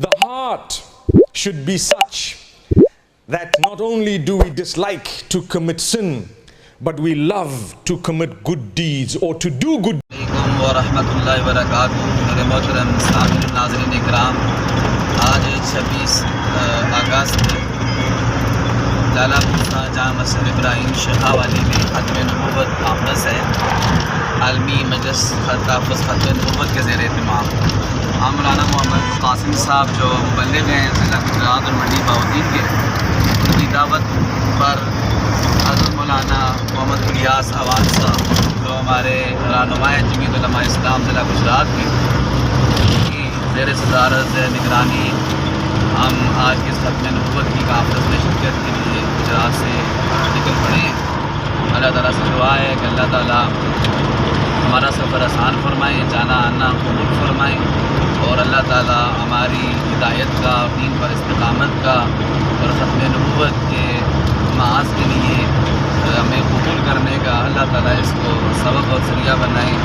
The heart should be such that not only do we dislike to commit sin, but we love to commit good deeds or to do good. علیکم ورحمۃ اللہ وبرکاتہ. میرے محترم سامعین ناظرین اکرام، آج 26 اگست لالہ پورہ جامع مسجد ابراہیم شہا والی میں ختم نبوت کانفرنس ہے. عالمی مجلس تحفظ ختم نبوت کے زیر اہتمام مولانا محمد قاسم صاحب جو مبلغ ہیں ضلع گجرات اور منڈی بہاؤالدین کے، ان کی دعوت پر حضرت مولانا محمد الیاس اوان صاحب جو ہمارے رہنمائے جمعیت علماء اسلام ضلع گجرات کے، کی زیر صدارت نگرانی ہم آج کے ختم نبوت کی کانفرنس میں شرکت کے لیے گجرات سے نکل پڑے ہیں. اللہ تعالیٰ سے دعا ہے کہ اللہ تعالیٰ ہمارا سفر آسان فرمائیں، جانا آنا قبول فرمائیں، اور اللہ تعالیٰ ہماری ہدایت کا اور دین پر استقامت کا اور ختم نبوت کے معاذ کے لیے ہمیں قبول کرنے کا اللہ تعالیٰ اس کو سبب اور ذریعہ بنائیں.